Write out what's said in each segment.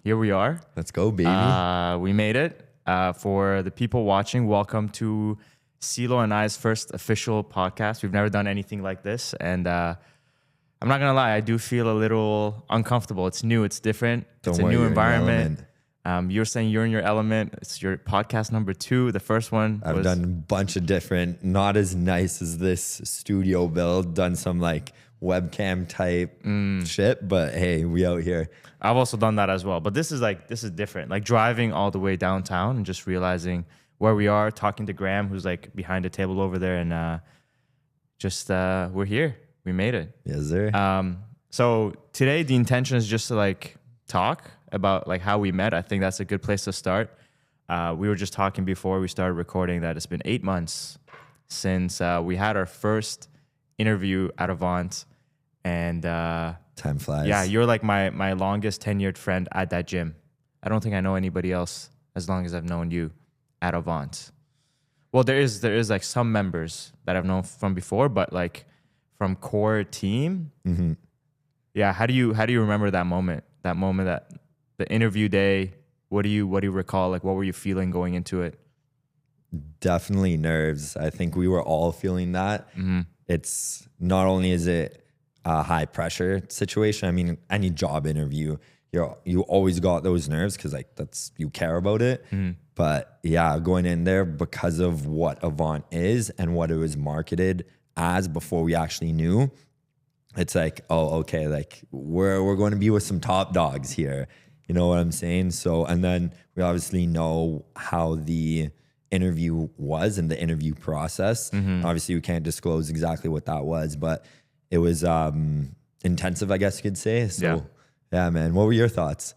Here we are. Let's go, baby. We made it. For the people watching, welcome to Selo and I's first official podcast. We've never done anything like this. And I'm not going to lie, I do feel a little uncomfortable. It's new, it's different. It's a new environment. You're saying you're in your element. It's your podcast number 2. The first one I've done a bunch of different, not as nice as this studio build, done some like webcam type shit, but hey, we out here. I've also done that as well. But this is different. Like driving all the way downtown and just realizing where we are, talking to Graham, who's like behind the table over there, and we're here. We made it. Yes, sir. So today the intention is just to like talk about like how we met. I think that's a good place to start. We were just talking before we started recording that it's been 8 months since we had our first interview at AVANT, and time flies. Yeah, you're like my longest tenured friend at that gym. I don't think I know anybody else as long as I've known you at AVANT. Well, there is like some members that I've known from before, but like from core team. Mm-hmm. Yeah, how do you remember that moment? That moment, that the interview day. What do you recall? Like, what were you feeling going into it? Definitely nerves. I think we were all feeling that. Mm-hmm. It's not only is it a high pressure situation. I mean, any job interview, you always got those nerves because like you care about it. Mm-hmm. But yeah, going in there because of what AVANT is and what it was marketed as before we actually knew, it's like, oh, okay, like we're going to be with some top dogs here. You know what I'm saying? So, and then we obviously know how the interview was and the interview process. Mm-hmm. Obviously, we can't disclose exactly what that was, but it was intensive, I guess you could say. So, yeah, man. What were your thoughts?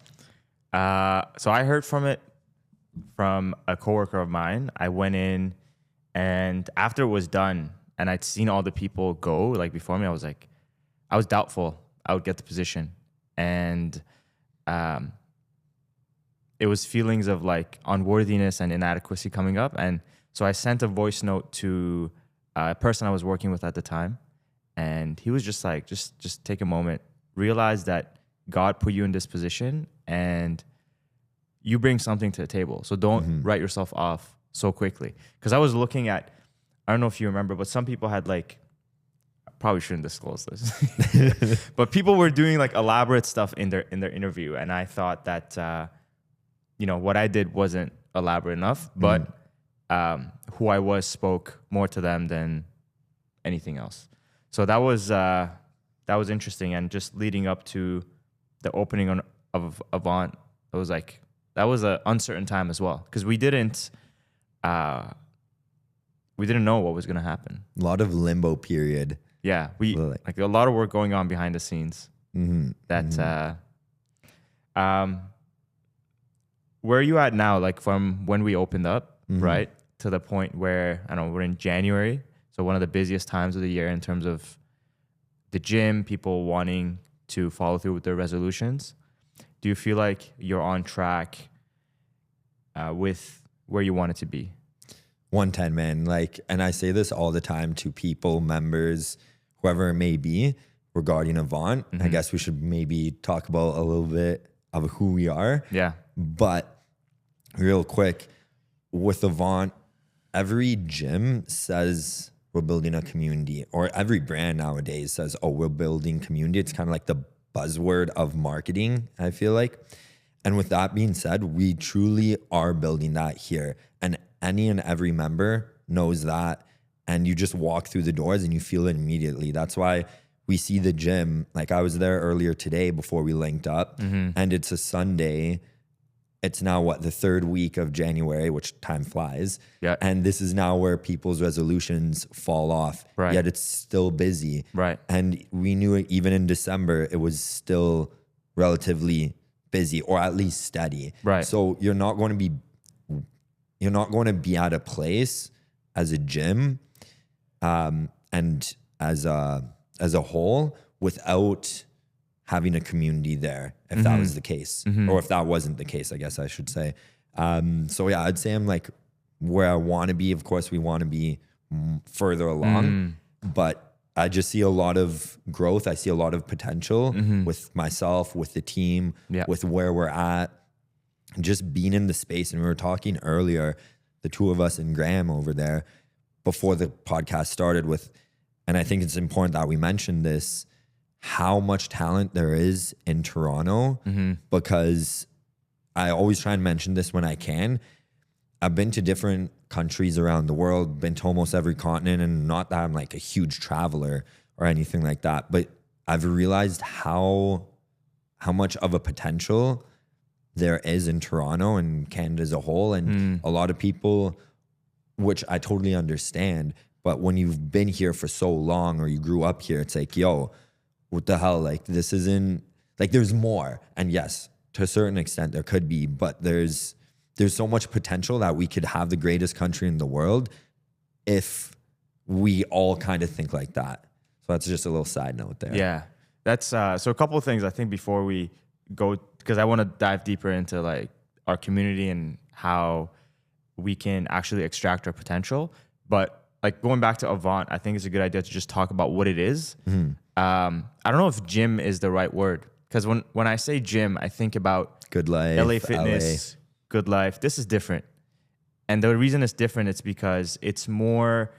So I heard from it from a coworker of mine. I went in, and after it was done, and I'd seen all the people go like before me, I was doubtful I would get the position, and it was feelings of like unworthiness and inadequacy coming up. And so I sent a voice note to a person I was working with at the time. And he was just like, just take a moment, realize that God put you in this position and you bring something to the table. So don't write yourself off so quickly. Because I was looking at, I don't know if you remember, but some people had like, I probably shouldn't disclose this, but people were doing like elaborate stuff in their interview. And I thought that, what I did wasn't elaborate enough, but who I was spoke more to them than anything else. So that was interesting. And just leading up to the opening of AVANT, that was an uncertain time as well, because we didn't know what was going to happen. A lot of limbo period. Yeah, we like a lot of work going on behind the scenes. That where are you at now? Like from when we opened up, right, to the point where I don't know, we're in January, so one of the busiest times of the year in terms of the gym, people wanting to follow through with their resolutions. Do you feel like you're on track with where you want it to be? 110, man. Like, and I say this all the time to people, members, whoever it may be, regarding AVANT. I guess we should maybe talk about a little bit of who we are. Yeah. But real quick, with AVANT, every gym says we're building a community, or every brand nowadays says, oh, we're building community. It's kind of like the buzzword of marketing, I feel like. And with that being said, we truly are building that here. And any and every member knows that. And you just walk through the doors and you feel it immediately. That's why we see the gym. Like I was there earlier today before we linked up, and it's a Sunday. It's now the 3rd week of January, which time flies. Yeah. And this is now where people's resolutions fall off. Right. Yet it's still busy. Right. And we knew it even in December, it was still relatively busy, or at least steady. Right. So you're not going to be at a place as a gym and as a whole without having a community there, if that was the case, or if that wasn't the case, I guess I should say. So yeah, I'd say I'm like where I want to be. Of course, we want to be further along, but I just see a lot of growth. I see a lot of potential with myself, with the team, with where we're at, just being in the space. And we were talking earlier, the two of us and Graham over there before the podcast started with, and I think it's important that we mention this, how much talent there is in Toronto, because I always try and mention this when I can. I've been to different countries around the world, been to almost every continent, and not that I'm like a huge traveler or anything like that, but I've realized how much of a potential there is in Toronto and Canada as a whole. And a lot of people, which I totally understand, but when you've been here for so long or you grew up here, it's like, yo, what the hell? Like, this isn't, like, there's more. And yes, to a certain extent there could be, but there's so much potential that we could have the greatest country in the world if we all kind of think like that. So that's just a little side note there. Yeah. That's so a couple of things I think before we go, because I want to dive deeper into like our community and how we can actually extract our potential. But like going back to Avant, I think it's a good idea to just talk about what it is. I don't know if gym is the right word, because when I say gym, I think about Good Life, LA Fitness, Good Life. This is different. And the reason it's different is because it's more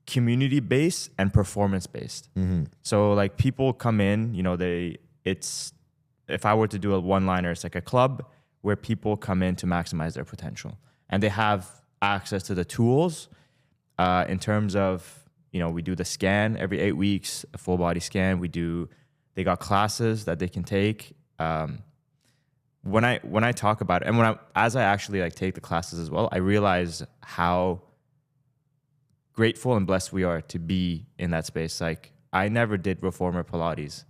community-based and performance-based. So like people come in, you know, if I were to do a one-liner, it's like a club where people come in to maximize their potential. And they have access to the tools in terms of, you know, we do the scan every 8 weeks, a full body scan. They got classes that they can take. When I talk about it, and as I actually like take the classes as well, I realize how grateful and blessed we are to be in that space. Like I never did reformer Pilates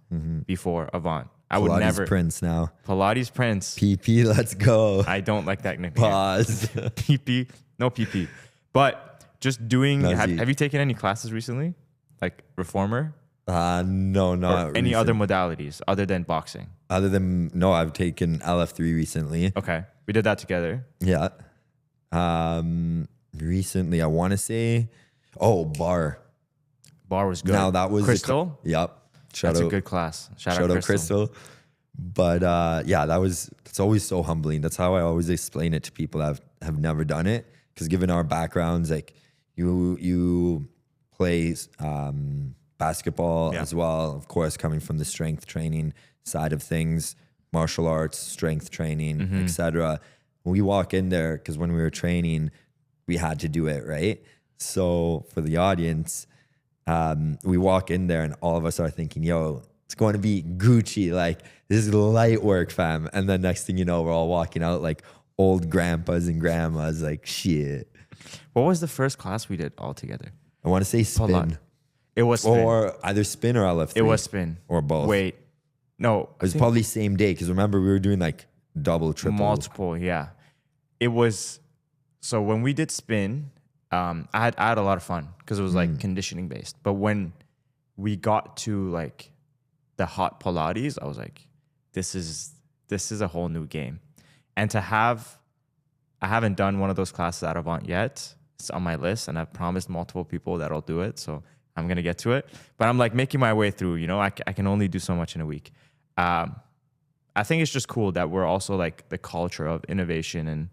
before Avant. I would Pilates never. Prince now. Pilates Prince. PP, let's go. I don't like that nickname. Pause. PP, no PP. But just doing. Have you taken any classes recently, like reformer? No, not or any other modalities other than boxing. No, I've taken LF3 recently. Okay, we did that together. Yeah. Recently, I want to say, bar. Bar was good. Now that was Crystal. Yep. That's a good class. Shout out Crystal. But yeah, that's always so humbling. That's how I always explain it to people that have never done it. Because given our backgrounds, like you play basketball as well, of course, coming from the strength training side of things, martial arts, strength training, etc. When we walk in there, because when we were training, we had to do it, right? So for the audience, we walk in there and all of us are thinking, yo, it's going to be Gucci. Like, this is light work, fam. And then next thing you know, we're all walking out like old grandpas and grandmas, like, shit. What was the first class we did all together? I want to say spin. It was spin. Or either spin or LF3. It was spin. Or both. Wait. No. It was probably same day, because remember, we were doing like double, triple. Multiple, yeah. It was, so when we did spin, I had a lot of fun because it was like conditioning based. But when we got to like the hot Pilates, I was like, this is a whole new game. And I haven't done one of those classes at Avant yet. It's on my list, and I've promised multiple people that I'll do it. So I'm going to get to it. But I'm like making my way through, you know, I can only do so much in a week. I think it's just cool that we're also like the culture of innovation and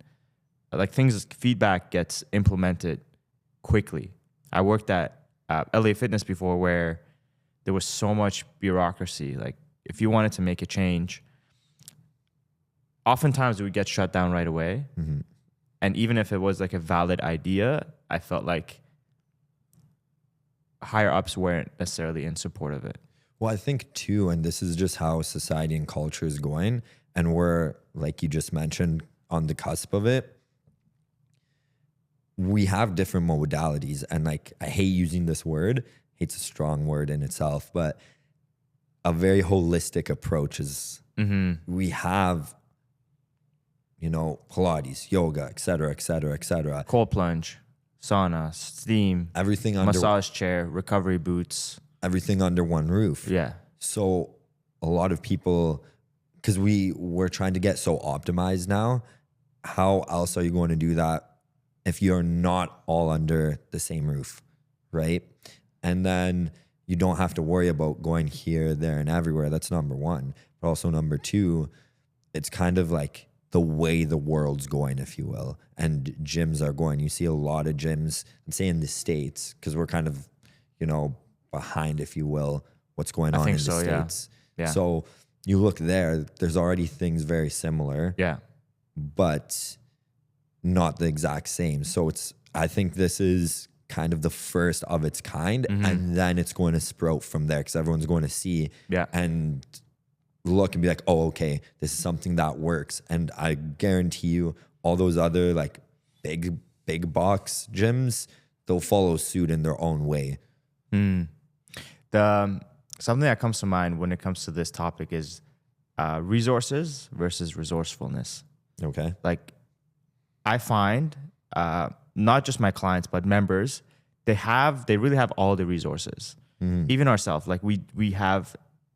like feedback gets implemented quickly. I worked at LA Fitness before where there was so much bureaucracy. Like if you wanted to make a change, oftentimes it would get shut down right away. And even if it was like a valid idea, I felt like higher ups weren't necessarily in support of it. Well, I think too, and this is just how society and culture is going, and we're, like you just mentioned, on the cusp of it. We have different modalities, and like, I hate using this word. It's a strong word in itself, but a very holistic approach is we have, you know, Pilates, yoga, et cetera, et cetera, et cetera. Cold plunge, sauna, steam, everything under massage chair, recovery boots. Everything under one roof. Yeah. So a lot of people, because we're trying to get so optimized now, how else are you going to do that if you're not all under the same roof, right? And then you don't have to worry about going here, there, and everywhere. That's number one. But also number two, it's kind of like the way the world's going, if you will, and gyms are going. You see a lot of gyms, I'm saying in the States, because we're kind of, behind, if you will, what's going on in the States. Yeah. So you look there, there's already things very similar. Yeah. But not the exact same. So I think this is kind of the first of its kind, and then it's going to sprout from there, because everyone's going to see and look and be like, oh, okay, this is something that works. And I guarantee you all those other like big box gyms, they'll follow suit in their own way. Something that comes to mind when it comes to this topic is resources versus resourcefulness. Okay. Like, I find not just my clients, but members, they really have all the resources. Even ourselves, like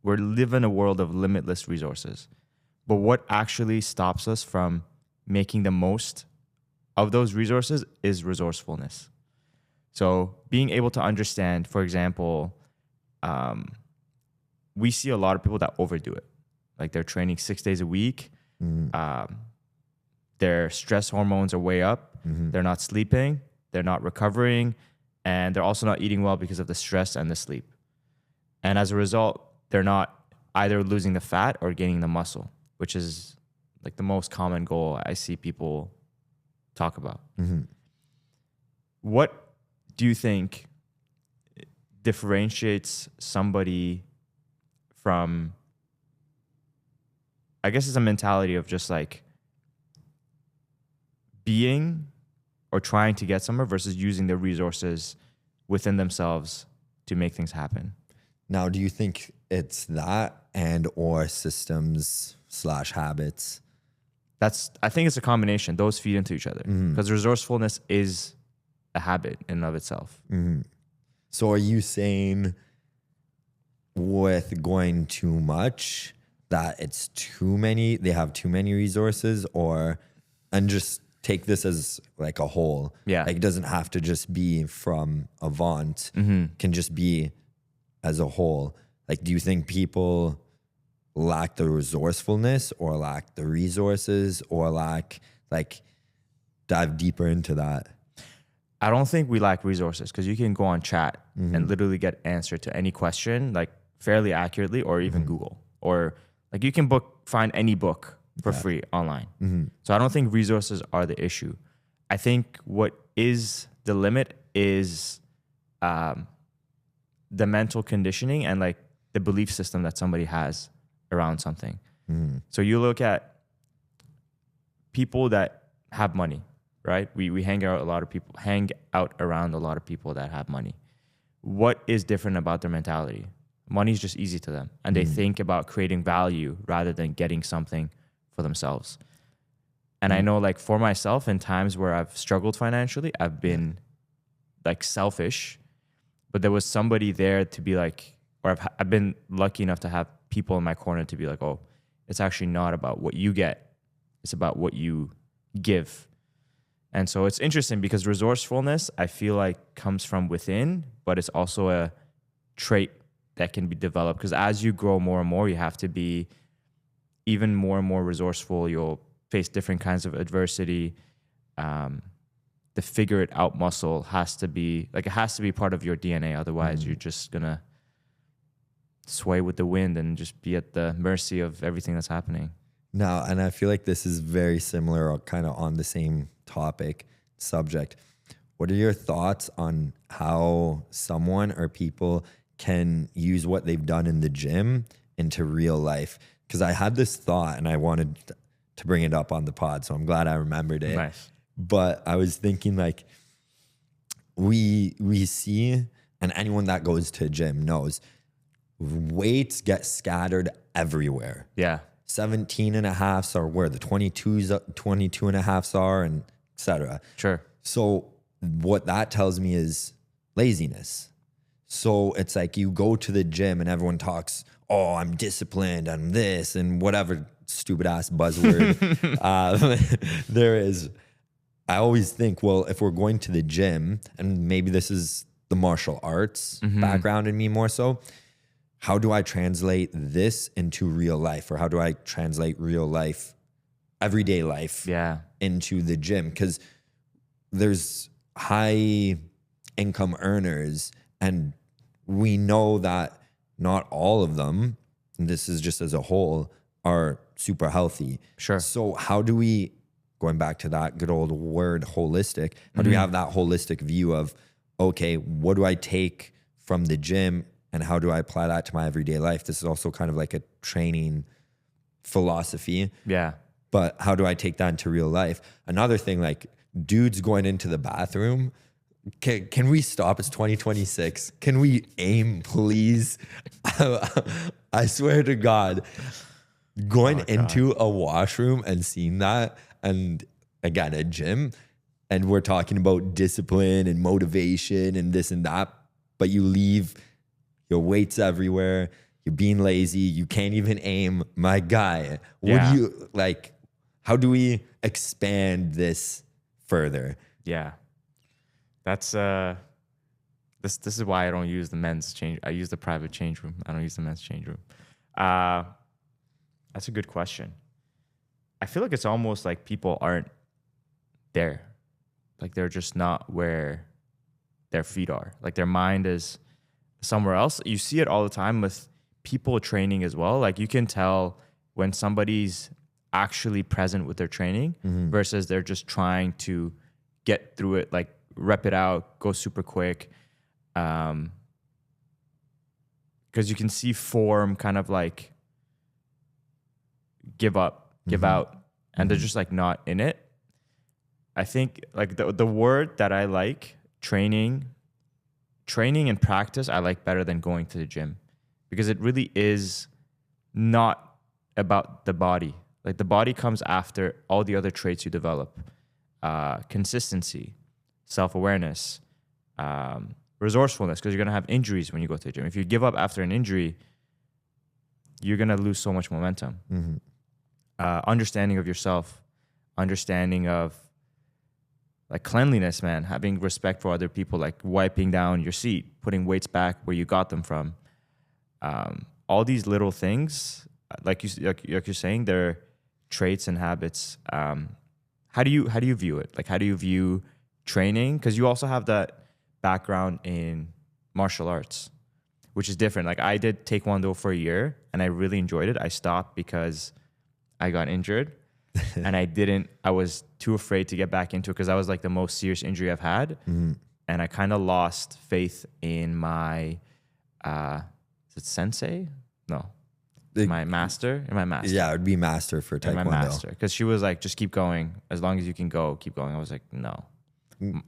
we're living a world of limitless resources. But what actually stops us from making the most of those resources is resourcefulness. So being able to understand, for example, we see a lot of people that overdo it. Like, they're training 6 days a week. Their stress hormones are way up. They're not sleeping. They're not recovering. And they're also not eating well because of the stress and the sleep. And as a result, they're not either losing the fat or gaining the muscle, which is like the most common goal I see people talk about. What do you think differentiates somebody from, I guess it's a mentality of just like being or trying to get somewhere versus using the resources within themselves to make things happen? Now, do you think it's that and or systems / habits? I think it's a combination. Those feed into each other, because resourcefulness is a habit in and of itself. So are you saying with going too much that it's too many, they have too many resources, and just take this as like a whole? Yeah. Like, it doesn't have to just be from AVANT, can just be as a whole. Like, do you think people lack the resourcefulness or lack the resources or dive deeper into that? I don't think we lack resources, because you can go on chat and literally get answer to any question like fairly accurately, or even Google, or like you can find any book for free online. So I don't think resources are the issue. I think what is the limit is the mental conditioning and like the belief system that somebody has around something. So you look at people that have money, right? We hang out around a lot of people that have money. What is different about their mentality? Money is just easy to them, and they think about creating value rather than getting something for themselves. And I know, like, for myself, in times where I've struggled financially, I've been like selfish, but there was somebody there to be like, or I've been lucky enough to have people in my corner to be like, oh, it's actually not about what you get, it's about what you give. And so it's interesting, because resourcefulness, I feel like, comes from within, but it's also a trait that can be developed, because as you grow more and more, you have to be even more and more resourceful. You'll face different kinds of adversity. The figure it out muscle has to be part of your DNA. Otherwise, you're just going to sway with the wind and just be at the mercy of everything that's happening. No, and I feel like this is very similar, or kind of on the same topic subject. What are your thoughts on how someone or people can use what they've done in the gym into real life? Because I had this thought and I wanted to bring it up on the pod, so I'm glad I remembered it. Nice. But I was thinking, like, we see, and anyone that goes to a gym knows, weights get scattered everywhere. Yeah. 17 and a halves are where the 22 and a halves are, and etc. Sure. So what that tells me is laziness. So it's like you go to the gym and everyone talks, oh, I'm disciplined, I'm this, and whatever stupid ass buzzword there is. I always think, well, if we're going to the gym, and maybe this is the martial arts Mm-hmm. background in me more so. How do I translate this into real life, or how do I translate real life, everyday life, Yeah. into the gym? Because there's high income earners, and we know that not all of them, and this is just as a whole, are super healthy. Sure. So how do we, going back to that good old word, holistic, how do we have that holistic view of, okay, what do I take from the gym and how do I apply that to my everyday life? This is also kind of like a training philosophy. Yeah. But how do I take that into real life? Another thing, like dudes going into the bathroom. Can we stop? It's 2026. Can we aim, please? I swear to God, going into a washroom and seeing that, and again, a gym, and we're talking about discipline and motivation and this and that, but you leave your weights everywhere. You're being lazy. You can't even aim. My guy, what do you like? How do we expand this further? Yeah. That's this is why I don't use the men's change. I use the private change room. I don't use the men's change room. That's a good question. I feel like it's almost like people aren't there. Like they're just not where their feet are. Like their mind is somewhere else. You see it all the time with people training as well. Like you can tell when somebody's actually present with their training versus they're just trying to get through it, like rep it out, go super quick. Because you can see form kind of like give up, give out, and they're just like not in it. I think like the word that I like, training and practice, I like better than going to the gym, because it really is not about the body. Like the body comes after all the other traits you develop. Consistency, self-awareness, resourcefulness, because you're going to have injuries when you go to the gym. If you give up after an injury, you're going to lose so much momentum. Understanding of yourself, understanding of like cleanliness, man, having respect for other people, like wiping down your seat, putting weights back where you got them from. All these little things, like you're saying, they're traits and habits. How do you view it? Like, how do you view training? Because you also have that background in martial arts, which is different. Like I did Taekwondo for a year and I really enjoyed it. I stopped because I got injured and I was too afraid to get back into it because that was like the most serious injury I've had. And I kind of lost faith in my, is it sensei? No. My master. Yeah, it would be master for Taekwondo. My master. Because she was like, just keep going. As long as you can go, keep going. I was like, no.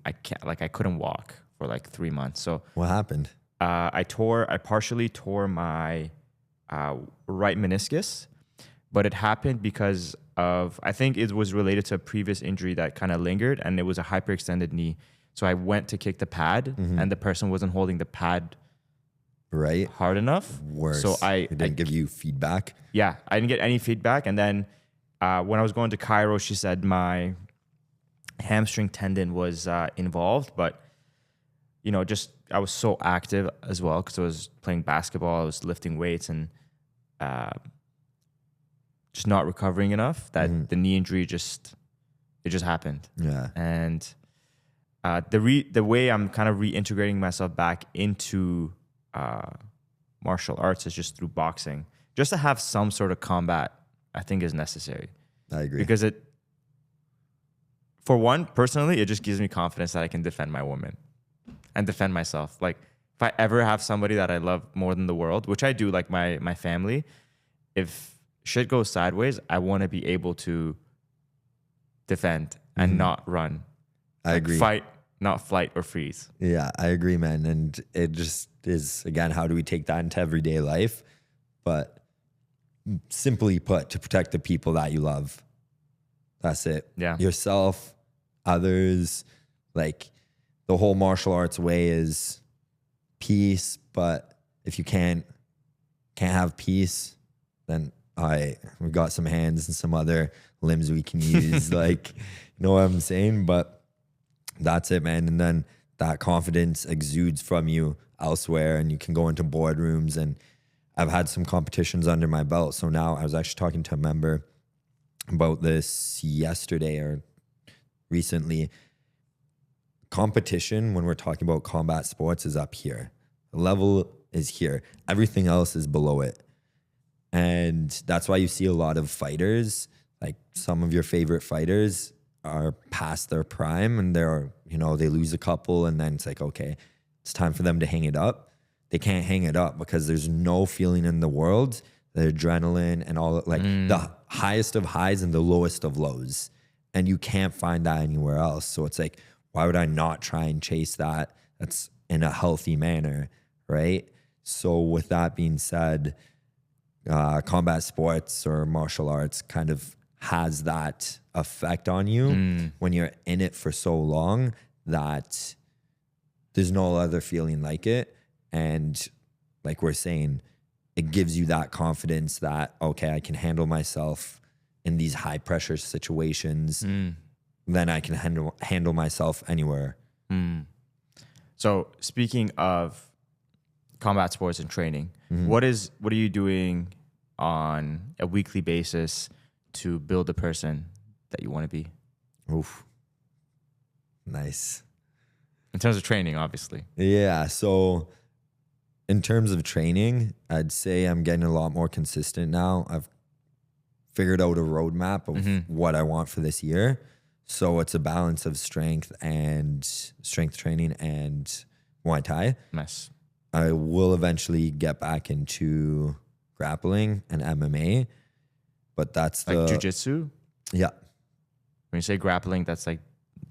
I can't. Like I couldn't walk for like 3 months. So what happened? I partially tore my right meniscus, but it happened because of, I think it was related to a previous injury that kind of lingered, and it was a hyperextended knee. So I went to kick the pad and the person wasn't holding the pad right hard enough. Worse. So I didn't give you feedback. Yeah, I didn't get any feedback. And then when I was going to Cairo, she said my hamstring tendon was involved, but you know, just I was so active as well because I was playing basketball, I was lifting weights, and just not recovering enough that the knee injury just happened. Yeah. And the way I'm kind of reintegrating myself back into martial arts is just through boxing. Just to have some sort of combat, I think, is necessary. I agree. Because for one, personally, it just gives me confidence that I can defend my woman and defend myself. Like if I ever have somebody that I love more than the world, which I do, like my family, if shit goes sideways, I want to be able to defend and not run. I agree. Fight, not flight or freeze. Yeah, I agree, man. And it just is, again, how do we take that into everyday life? But simply put, to protect the people that you love. That's it. Yeah. Yourself, others, like the whole martial arts way is peace. But if you can't have peace, then we've got some hands and some other limbs we can use. Like, you know what I'm saying? But that's it, man. And then that confidence exudes from you elsewhere, and you can go into boardrooms. And I've had some competitions under my belt. So now I was actually talking to a member about this yesterday or recently. Competition, when we're talking about combat sports, is up here. The level is here. Everything else is below it. And that's why you see a lot of fighters, like some of your favorite fighters are past their prime, and they're, you know, they lose a couple and then it's like, okay, it's time for them to hang it up. They can't hang it up because there's no feeling in the world, the adrenaline and all, like the highest of highs and the lowest of lows. And you can't find that anywhere else. So it's like, why would I not try and chase that? That's in a healthy manner, right? So with that being said, combat sports or martial arts kind of has that effect on you when you're in it for so long that there's no other feeling like it. And like we're saying, it gives you that confidence that, okay, I can handle myself in these high pressure situations. Then I can handle myself anywhere. So speaking of combat sports and training, what are you doing on a weekly basis to build the person that you want to be? Oof. Nice. In terms of training, obviously. Yeah. So in terms of training, I'd say I'm getting a lot more consistent now. I've figured out a roadmap of what I want for this year. So it's a balance of strength training and Muay Thai. Nice. I will eventually get back into grappling and MMA, but that's like jujitsu? Yeah. When you say grappling, that's like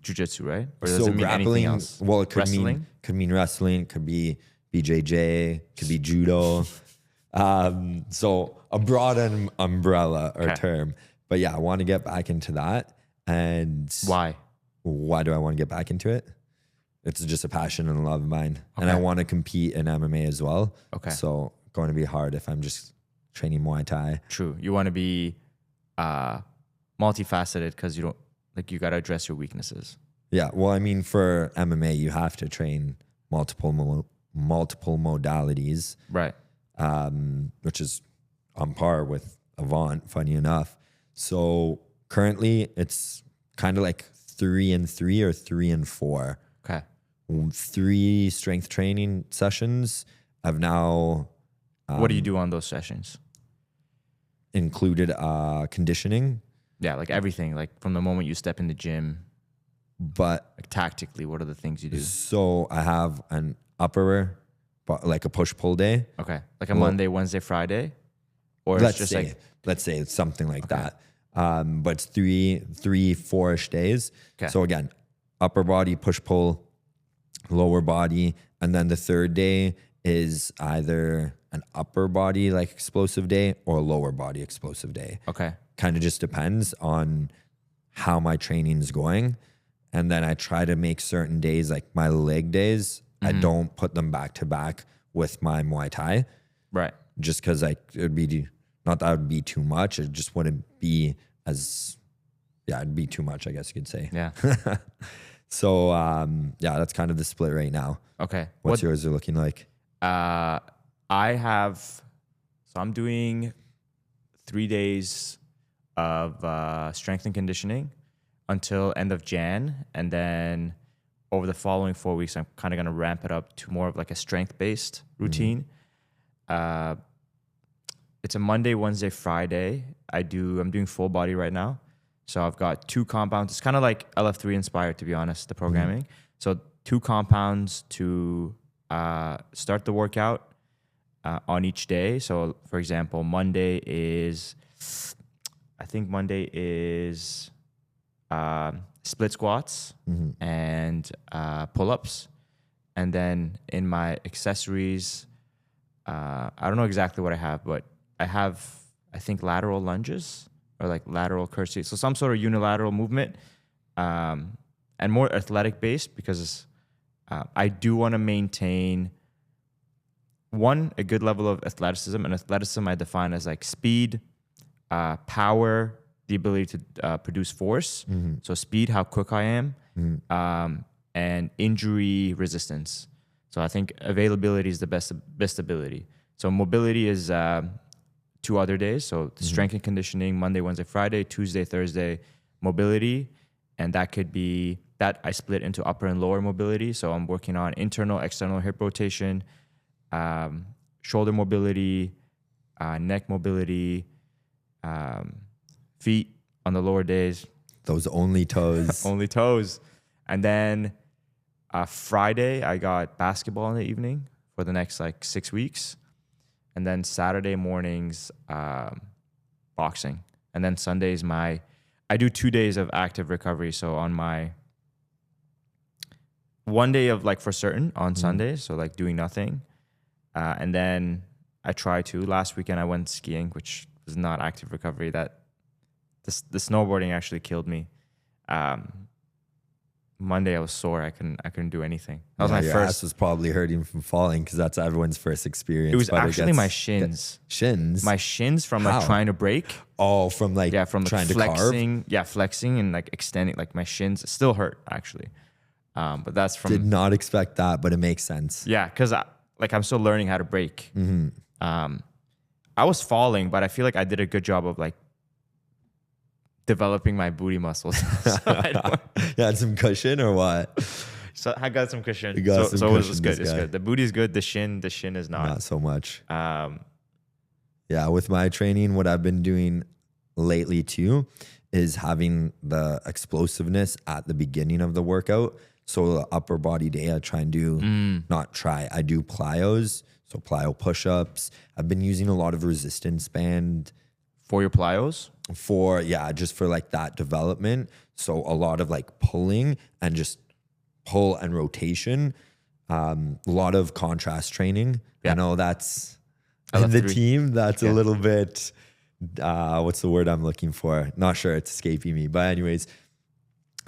jujitsu, right? Or does So it mean anything else? Well, it could mean wrestling, could be BJJ, could be judo. So a broad umbrella or term. But yeah, I want to get back into that. And why? Why do I want to get back into it? It's just a passion and a love of mine. Okay. And I want to compete in MMA as well. Okay. So going to be hard if I'm just training Muay Thai. True. You want to be multifaceted because you don't, like, you got to address your weaknesses. Yeah. Well, I mean, for MMA, you have to train multiple modalities. Right. Which is on par with AVANT, funny enough. So currently it's kind of like 3 and 3 or 3 and 4. Okay. 3 strength training sessions. I've now... what do you do on those sessions? Included conditioning. Yeah, like everything, like from the moment you step in the gym. But like tactically, what are the things you do? So I have an upper, like a push-pull day. Okay. Like a Monday, Wednesday, Friday? Or it's just let's say it's something like that. But it's 4-ish days. Okay. So again, upper body, push-pull, lower body. And then the third day is either an upper body, like explosive day, or a lower body explosive day. Okay. Kind of just depends on how my training is going. And then I try to make certain days, like my leg days, I don't put them back to back with my Muay Thai. Right. Just because it would be, not that it would be too much. It just wouldn't be it'd be too much, I guess you could say. Yeah. So, that's kind of the split right now. Okay. What's yours are looking like? I'm doing 3 days of strength and conditioning until end of Jan. And then over the following 4 weeks, I'm kind of going to ramp it up to more of like a strength-based routine. It's a Monday, Wednesday, Friday. I'm doing full body right now. So I've got 2 compounds. It's kind of like LF3 inspired, to be honest, the programming. So 2 compounds to start the workout on each day. So for example, Monday is split squats and pull-ups. And then in my accessories, I don't know exactly what I have, but I have, I think, lateral lunges or like lateral curtsies. So some sort of unilateral movement and more athletic based because I do want to maintain a good level of athleticism. And athleticism I define as like speed, power, the ability to produce force. So speed, how quick I am, and injury resistance. So I think availability is the best ability. So mobility is 2 other days. So strength and conditioning, Monday, Wednesday, Friday, Tuesday, Thursday, mobility. And that could be, that I split into upper and lower mobility. So I'm working on internal, external hip rotation, shoulder mobility, neck mobility, feet on the lower days. Those only toes. Only toes. And then Friday, I got basketball in the evening for the next like 6 weeks. And then Saturday mornings, boxing. And then Sundays, I do 2 days of active recovery. So on my 1 day of like for certain on Sundays, so like doing nothing. And then I try to. Last weekend I went skiing, which was not active recovery. That the snowboarding actually killed me. Monday I was sore. I couldn't do anything. That was my your first. ass was probably hurting from falling because that's everyone's first experience. It was but actually my shins. Shins? My shins from How? like trying to break. Oh, from like From trying like flexing. to carve? Yeah, flexing and like extending. Like my shins still hurt actually. But that's from. Did not expect that, but it makes sense. Yeah, because I'm still learning how to break. I was falling, but I feel like I did a good job of like developing my booty muscles. You had some cushion or what? So I got some cushion. You got so some it was cushion, good. this It's guy. good. The booty is good. The shin is not. Not so much. Um, Yeah, with my training, what I've been doing lately too is having the explosiveness at the beginning of the workout. So the upper body day, I try and do, I do plyos. So plyo push-ups. I've been using a lot of resistance band for your plyos. Just for like that development. So a lot of like pulling and just pull and rotation. A lot of contrast training. Yeah. I know that's I love the 3. team. That's a little bit, what's the word I'm looking for? Not sure, it's escaping me. But anyways,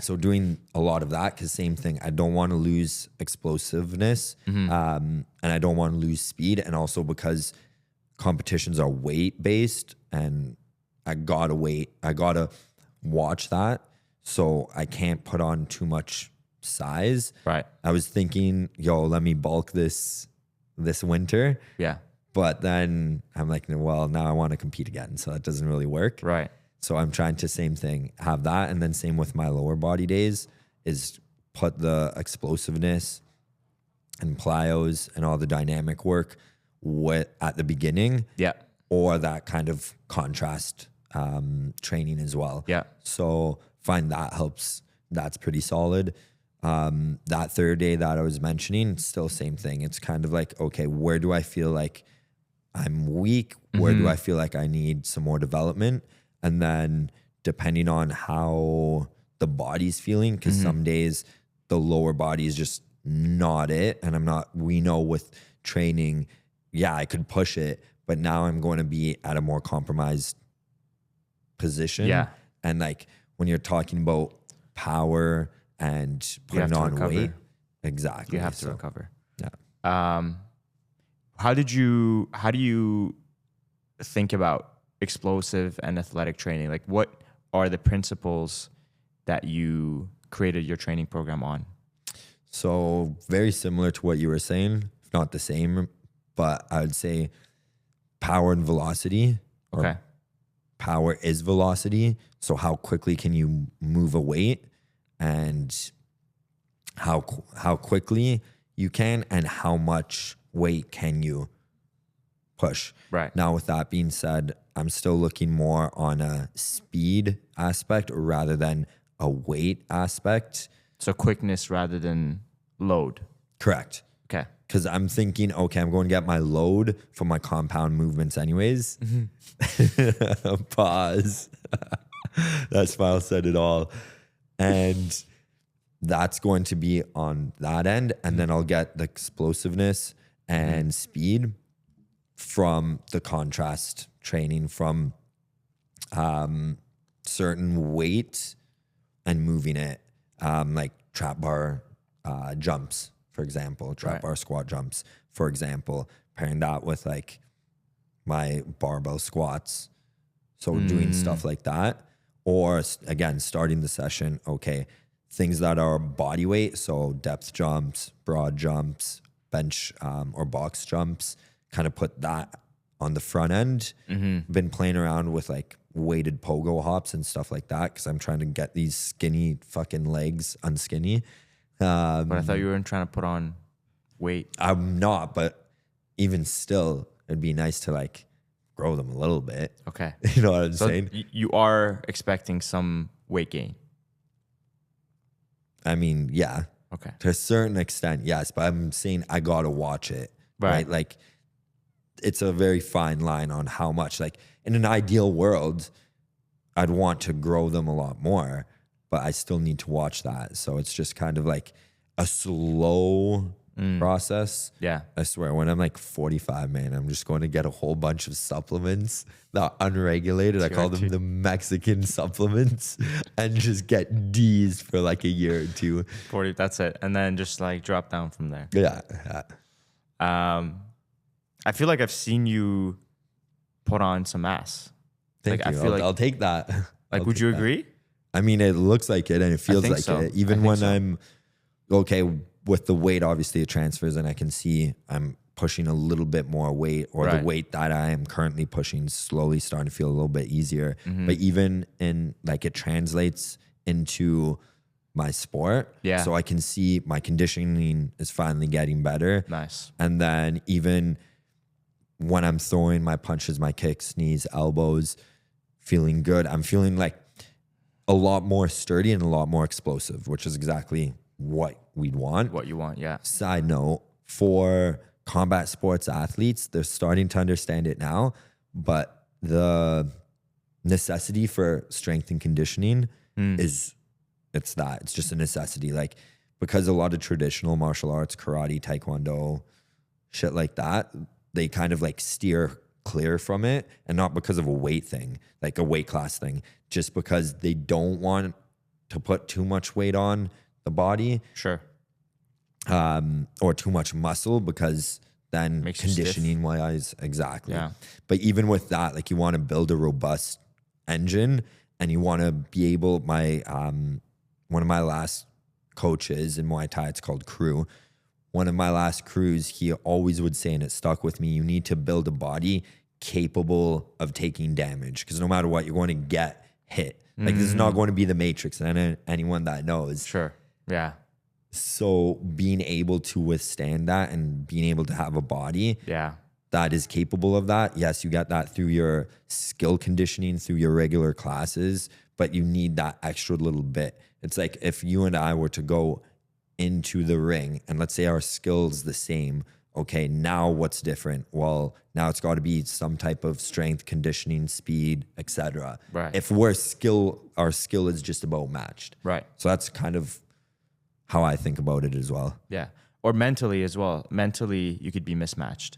so doing a lot of that because same thing. I don't want to lose explosiveness and I don't want to lose speed. And also because competitions are weight based and I gotta watch that. So I can't put on too much size. Right. I was thinking, let me bulk this winter. Yeah. But then I'm like, well, now I want to compete again. So that doesn't really work. Right. So I'm trying to same thing, have that. And then same with my lower body days is put the explosiveness and plyos and all the dynamic work at the beginning. Yeah. Or that kind of contrast training as well. Yeah. So find that helps. That's pretty solid. That third day that I was mentioning, still same thing. It's kind of like, okay, where do I feel like I'm weak? Where do I feel like I need some more development? And then depending on how the body's feeling, because some days the lower body is just not it. And we know with training, I could push it, but now I'm going to be at a more compromised position. Yeah. And like when you're talking about power and putting on recover. weight, exactly. You have to recover. Yeah. How do you think about explosive and athletic training? Like what are the principles that you created your training program on? So very similar to what you were saying, if not the same, but I would say power and velocity. Okay. Power is velocity. So how quickly can you move a weight and how quickly you can and how much weight can you push. Right. Now, with that being said, I'm still looking more on a speed aspect rather than a weight aspect. So quickness rather than load. Correct. Okay. Because I'm thinking, okay, I'm going to get my load from my compound movements anyways. Pause. That smile said it all. And that's going to be on that end. And then I'll get the explosiveness and speed from the contrast training, from certain weight and moving it, like trap bar jumps, for example, trap bar squat jumps, for example, pairing that with like my barbell squats. So doing stuff like that, or again, starting the session, okay, things that are body weight, so depth jumps, broad jumps, bench or box jumps, kind of put that on the front end. Been playing around with like weighted pogo hops and stuff like that because I'm trying to get these skinny fucking legs unskinny. But I thought you were trying to put on weight. I'm not, but even still, it'd be nice to like grow them a little bit. Okay. You know what I'm So saying? you are expecting some weight gain. I mean, yeah, Okay. to a certain extent, yes, but I'm saying I gotta watch it, right? Like, it's a very fine line on how much. Like, in an ideal world, I'd want to grow them a lot more, but I still need to watch that. So it's just kind of like a slow process. Yeah. I swear, when I'm like 45, man, I'm just going to get a whole bunch of supplements that are unregulated. I call them the Mexican supplements and just get D's for like a year or two. 40, that's it. And then just like drop down from there. Yeah. I feel like I've seen you put on some mass. Thank like, you. I feel like, I'll take that. Like, would you agree? I mean, it looks like it and it feels like so. it. Even when I'm okay with the weight, obviously it transfers and I can see I'm pushing a little bit more weight, or the weight that I am currently pushing slowly starting to feel a little bit easier. But even in like, it translates into my sport. Yeah. So I can see my conditioning is finally getting better. Nice. And then even when I'm throwing my punches, my kicks, knees, elbows, feeling good. I'm feeling like a lot more sturdy and a lot more explosive, which is exactly what we'd want. What you want, yeah. Side note, for combat sports athletes, they're starting to understand it now, but the necessity for strength and conditioning it's just a necessity. Like, because a lot of traditional martial arts, karate, taekwondo, shit like that, they kind of like steer clear from it, and not because of a weight thing, like a weight class thing, just because they don't want to put too much weight on the body. Sure. Or too much muscle, because then Makes you conditioning wise, exactly. Yeah. But even with that, like, you want to build a robust engine, and you want to be able, one of my last coaches in Muay Thai, it's called crew. One of my last crews, he always would say, and it stuck with me, you need to build a body capable of taking damage, because no matter what, you're going to get hit. Like, this is not going to be the Matrix, and anyone that knows. Sure. Yeah. So being able to withstand that and being able to have a body that is capable of that. Yes, you get that through your skill conditioning, through your regular classes, but you need that extra little bit. It's like if you and I were to go into the ring and let's say our skill's the same. Okay, now what's different? Well, now it's got to be some type of strength, conditioning, speed, etc. Right. If our skill is just about matched. Right. So that's kind of how I think about it as well. Yeah. Or mentally as well. Mentally, you could be mismatched.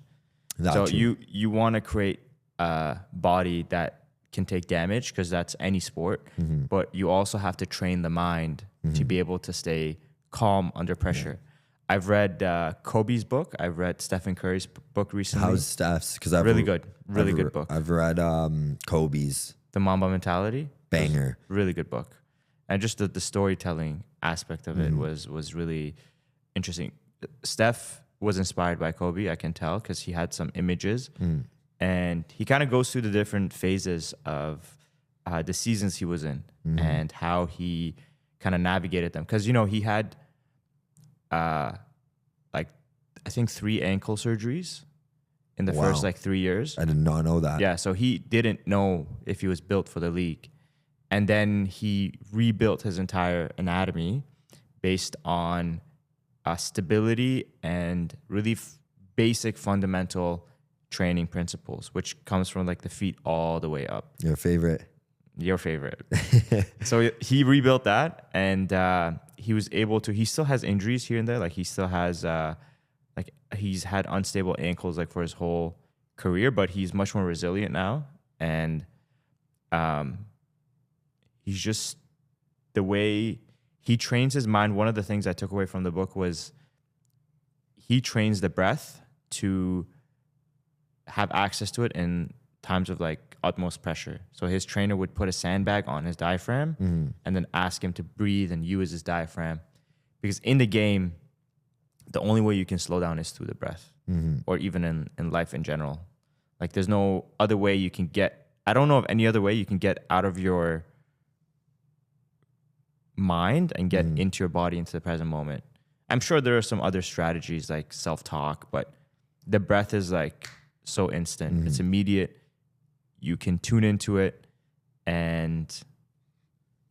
That so you want to create a body that can take damage, because that's any sport, but you also have to train the mind to be able to stay calm under pressure. I've read Kobe's book. I've read Stephen Curry's book recently. How's Steph's? Because I've really good book. I've read Kobe's The Mamba Mentality. banger. Really good book, and just the storytelling aspect of it was really interesting. Steph was inspired by Kobe, I can tell, because he had some images, and he kind of goes through the different phases of the seasons he was in and how he kind of navigated them. Because, he had I think 3 ankle surgeries in the first 3 years. I did not know that. Yeah, so he didn't know if he was built for the league. And then he rebuilt his entire anatomy based on stability and really basic fundamental training principles, which comes from like the feet all the way up. Your favorite. So he rebuilt that, and he was able to, he still has injuries here and there. Like, he still has, he's had unstable ankles like for his whole career, but he's much more resilient now. And he's just, the way he trains his mind. One of the things I took away from the book was he trains the breath to have access to it in times of like utmost pressure. So his trainer would put a sandbag on his diaphragm and then ask him to breathe and use his diaphragm. Because in the game, the only way you can slow down is through the breath, or even in life in general. Like there's no other way you can get, I don't know of any other way you can get out of your mind and get into your body, into the present moment. I'm sure there are some other strategies like self-talk, but the breath is like so instant. It's immediate. You can tune into it. And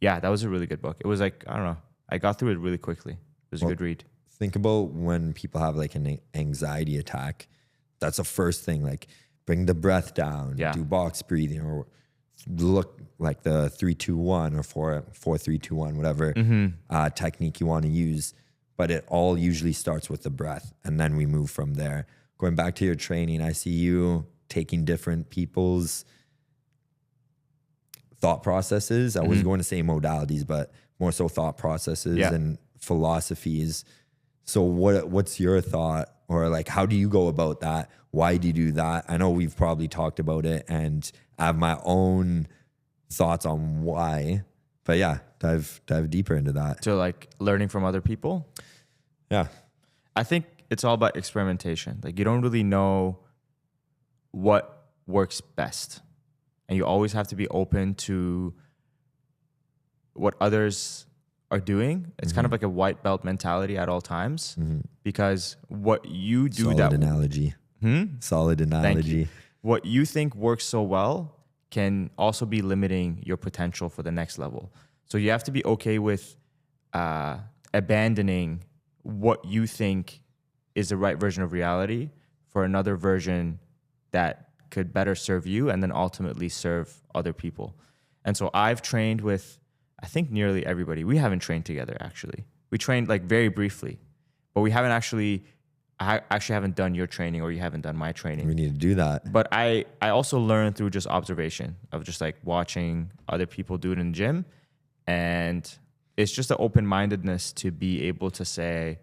yeah, that was a really good book. It was like, I don't know, I got through it really quickly. It was a good read. Think about when people have like an anxiety attack. That's the first thing, like bring the breath down, do box breathing, or look like the 3-2-1 or 4-3-2-1, whatever technique you want to use. But it all usually starts with the breath, and then we move from there. Going back to your training, I see you taking different people's thought processes. I was going to say modalities, but more so thought processes and philosophies. So what's your thought, or like, how do you go about that? Why do you do that? I know we've probably talked about it, and I have my own thoughts on why, but yeah, dive deeper into that. So like learning from other people. Yeah. I think it's all about experimentation. Like you don't really know what works best, and you always have to be open to what others are doing. It's kind of like a white belt mentality at all times, because what you do Solid analogy. Solid analogy. What you think works so well can also be limiting your potential for the next level. So you have to be okay with abandoning what you think is the right version of reality for another version that could better serve you and then ultimately serve other people. And so I've trained with, I think, nearly everybody. We haven't trained together, actually. We trained like very briefly, but we haven't actually, I actually haven't done your training, or you haven't done my training. We need to do that. But I also learned through just observation of just like watching other people do it in the gym. And it's just an open-mindedness to be able to say,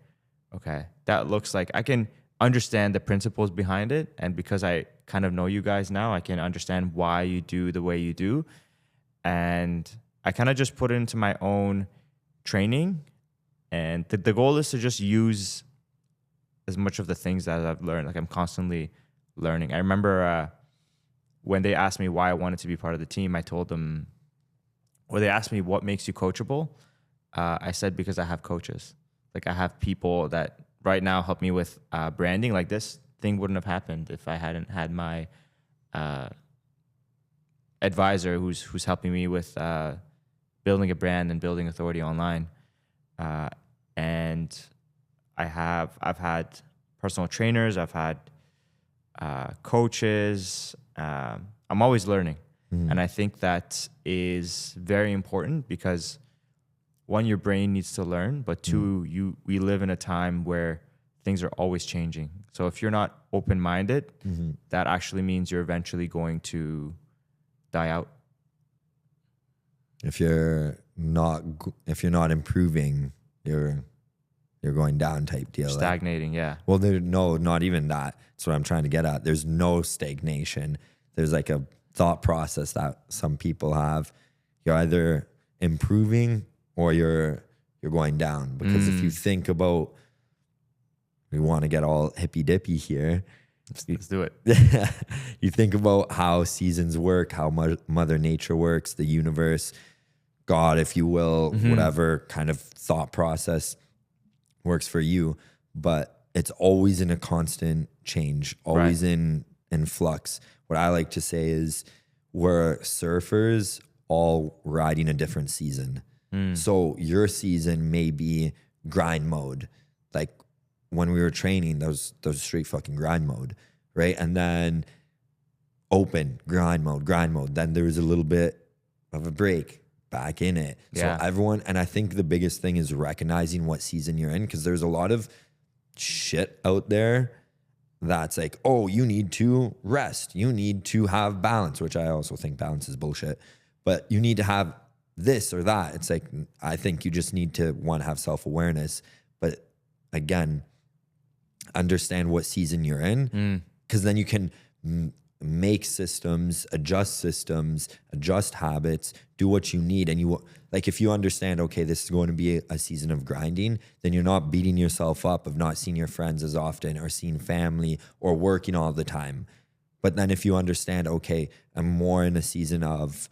okay, that looks like I can understand the principles behind it. And because I kind of know you guys now, I can understand why you do the way you do. And I kind of just put it into my own training. And the goal is to just use as much of the things that I've learned. Like I'm constantly learning. I remember when they asked me why I wanted to be part of the team, I told them, or they asked me what makes you coachable. I said, because I have coaches. Like I have people that right now help me with branding. Like this thing wouldn't have happened if I hadn't had my advisor who's helping me with building a brand and building authority online. And I've had personal trainers, I've had coaches. I'm always learning. And I think that is very important because one, your brain needs to learn, but two, we live in a time where things are always changing. So if you're not open-minded, that actually means you're eventually going to die out. If you're not improving, you're going down type deal. Stagnating, yeah. Well, not even that. That's what I'm trying to get at. There's no stagnation. There's like a thought process that some people have. You're either improving or you're going down. Because if you think about, we want to get all hippy dippy here. Let's do it. You think about how seasons work, how Mother Nature works, the universe, God, if you will, whatever kind of thought process works for you. But it's always in a constant change, always in flux. What I like to say is we're surfers all riding a different season. So your season may be grind mode. Like when we were training, that was straight fucking grind mode, right? And then open, grind mode. Then there was a little bit of a break, back in it. So everyone, and I think the biggest thing is recognizing what season you're in, because there's a lot of shit out there that's like, oh, you need to rest. You need to have balance, which I also think balance is bullshit. But you need to have this or that. It's like, I think you just need to, one, have self-awareness. But again, understand what season you're in, because then you can make systems, adjust habits, do what you need. And you like, if you understand, okay, this is going to be a season of grinding, then you're not beating yourself up of not seeing your friends as often or seeing family or working all the time. But then if you understand, okay, I'm more in a season of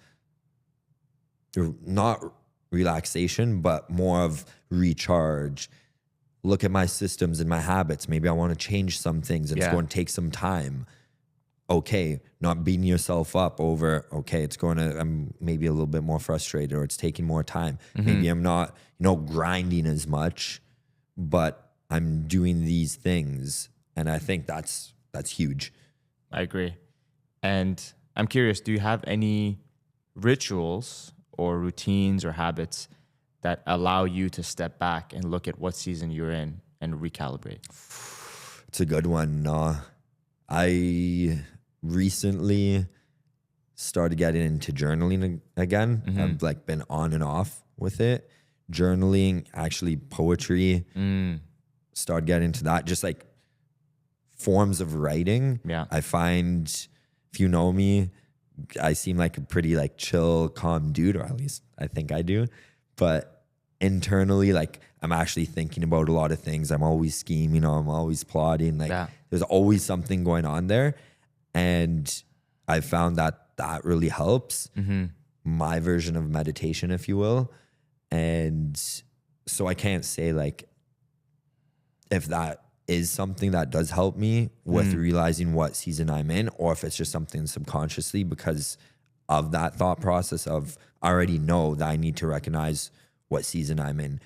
not relaxation, but more of recharge. Look at my systems and my habits. Maybe I want to change some things and it's going to take some time. Okay, not beating yourself up over, okay, I'm maybe a little bit more frustrated or it's taking more time. Maybe I'm not, grinding as much, but I'm doing these things. And I think that's huge. I agree. And I'm curious, do you have any rituals or routines or habits that allow you to step back and look at what season you're in and recalibrate? It's a good one. I recently started getting into journaling again. I've like been on and off with it. Journaling, actually poetry, started getting into that. Just like forms of writing. Yeah. I find, if you know me, I seem like a pretty like chill, calm dude, or at least I think I do. But internally, like I'm actually thinking about a lot of things. I'm always scheming, I'm always plotting. Like there's always something going on there. And I found that really helps. My version of meditation, if you will. And so I can't say like if that is something that does help me with realizing what season I'm in, or if it's just something subconsciously because of that thought process of I already know that I need to recognize what season I'm in.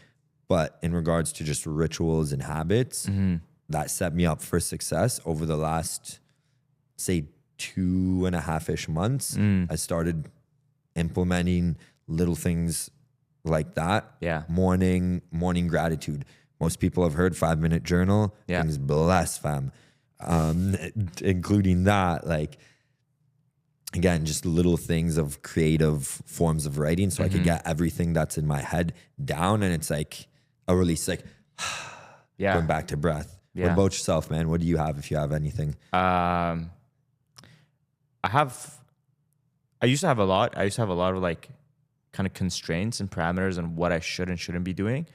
But in regards to just rituals and habits, that set me up for success over the last, say, 2.5-ish months. I started implementing little things like that. Yeah. Morning gratitude. Most people have heard 5-minute journal. Yeah. Things bless, fam. Including that, like, again, just little things of creative forms of writing so I could get everything that's in my head down. And it's like a release, like going back to breath. Yeah. What about yourself, man? What do you have if you have anything? I used to have a lot. I used to have a lot of like kind of constraints and parameters on what I should and shouldn't be doing.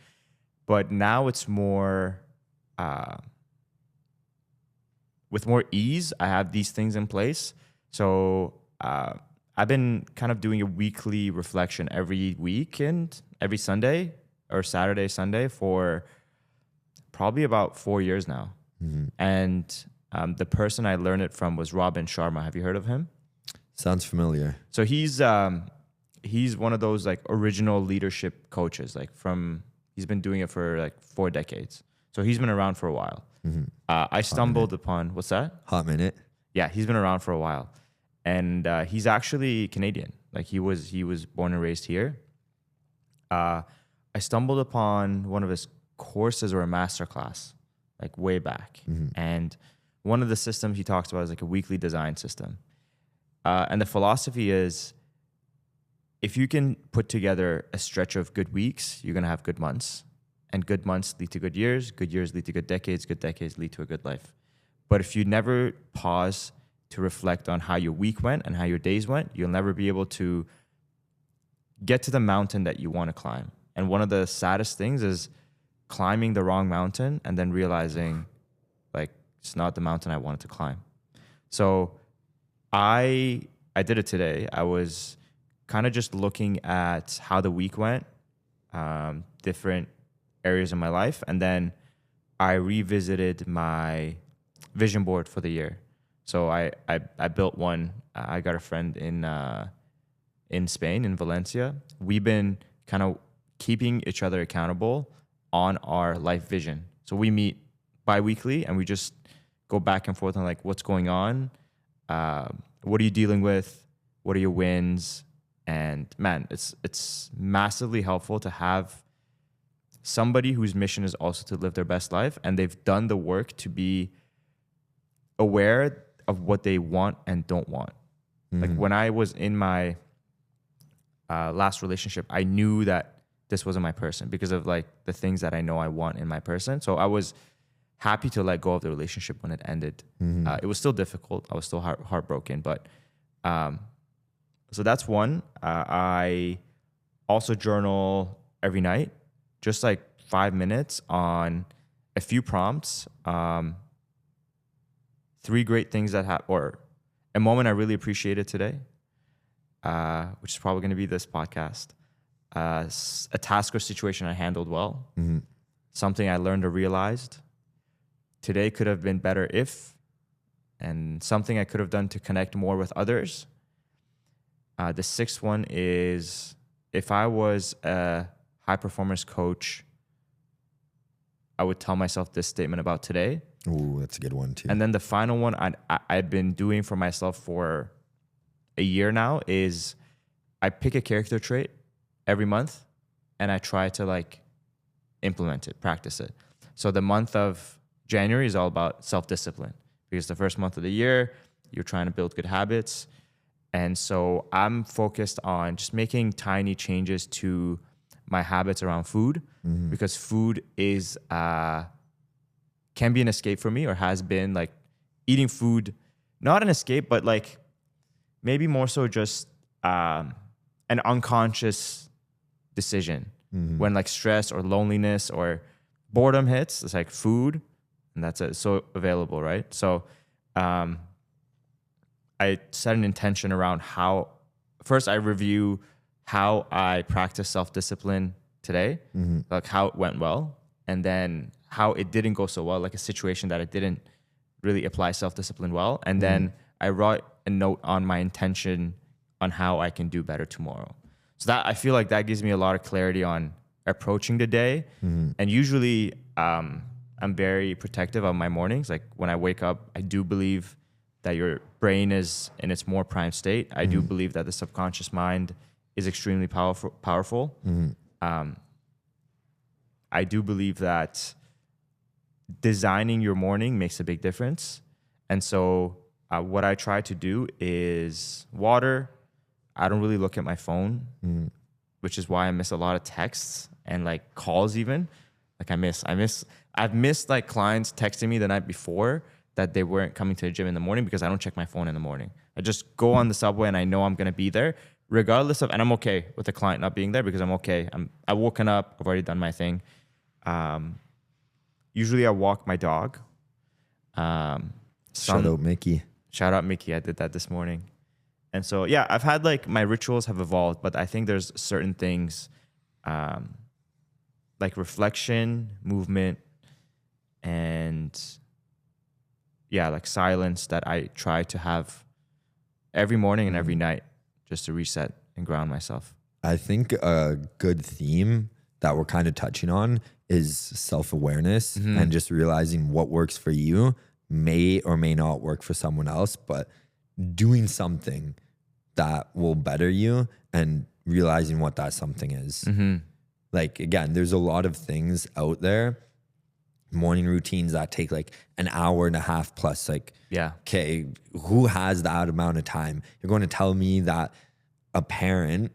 But now it's more, with more ease, I have these things in place. So I've been kind of doing a weekly reflection every weekend, every Sunday or Saturday, Sunday for probably about 4 years now. And the person I learned it from was Robin Sharma. Have you heard of him? Sounds familiar. So he's one of those like original leadership coaches, he's been doing it for like 4 decades. So he's been around for a while. I stumbled upon, what's that? Hot minute. Yeah, he's been around for a while. And he's actually Canadian. Like he was born and raised here. I stumbled upon one of his courses or a master class, like way back. And one of the systems he talks about is like a weekly design system. And the philosophy is, if you can put together a stretch of good weeks, you're going to have good months. And good months lead to good years lead to good decades lead to a good life. But if you never pause to reflect on how your week went and how your days went, you'll never be able to get to the mountain that you want to climb. And one of the saddest things is climbing the wrong mountain and then realizing like it's not the mountain I wanted to climb. So I did it today. I was kind of just looking at how the week went, different areas in my life. And then I revisited my vision board for the year. So I built one. I got a friend in Spain, in Valencia. We've been kind of keeping each other accountable on our life vision. So we meet bi-weekly and we just go back and forth on like what's going on. What are you dealing with? What are your wins? And man, it's massively helpful to have somebody whose mission is also to live their best life, and they've done the work to be aware of what they want and don't want. Like when I was in my last relationship, I knew that this wasn't my person because of like the things that I know I want in my person. So I was happy to let go of the relationship when it ended. It was still difficult. I was still heartbroken, but so that's one. I also journal every night, just like 5 minutes on a few prompts. 3 great things that happened, or a moment I really appreciated today, which is probably going to be this podcast. A task or situation I handled well. Something I learned or realized. Today could have been better if, and something I could have done to connect more with others. The 6th one is, if I was a high performance coach, I would tell myself this statement about today. Ooh, that's a good one too. And then the final one I've been doing for myself for a year now is I pick a character trait every month and I try to like implement it, practice it. So the month of January is all about self-discipline, because the first month of the year, you're trying to build good habits. And so I'm focused on just making tiny changes to my habits around food, because food is can be an escape for me, or has been. Like eating food, not an escape, but like maybe more so just an unconscious decision. When like stress or loneliness or boredom hits, it's like food, and that's it. So available, right? So I set an intention around how, first I review how I practice self-discipline today, like how it went well, and then how it didn't go so well, like a situation that I didn't really apply self-discipline well. And then I write a note on my intention on how I can do better tomorrow. So that, I feel like that gives me a lot of clarity on approaching the day. And usually I'm very protective of my mornings. Like when I wake up, I do believe that your brain is in its more prime state. I do believe that the subconscious mind is extremely powerful. I do believe that designing your morning makes a big difference. And so what I try to do is water. I don't really look at my phone, which is why I miss a lot of texts and like calls even. Like I've missed like clients texting me the night before that they weren't coming to the gym in the morning because I don't check my phone in the morning. I just go on the subway and I know I'm going to be there regardless of, and I'm okay with the client not being there because I'm okay. I've woken up, I've already done my thing. Usually I walk my dog. Shout out Mickey. Shout out Mickey. I did that this morning. And so, yeah, I've had like my rituals have evolved, but I think there's certain things like reflection, movement, and like silence that I try to have every morning and every night just to reset and ground myself. I think a good theme that we're kind of touching on is self-awareness and just realizing what works for you may or may not work for someone else, but doing something that will better you and realizing what that something is. Like, again, there's a lot of things out there, morning routines that take like an hour and a half plus. Like, okay, who has that amount of time? You're going to tell me that a parent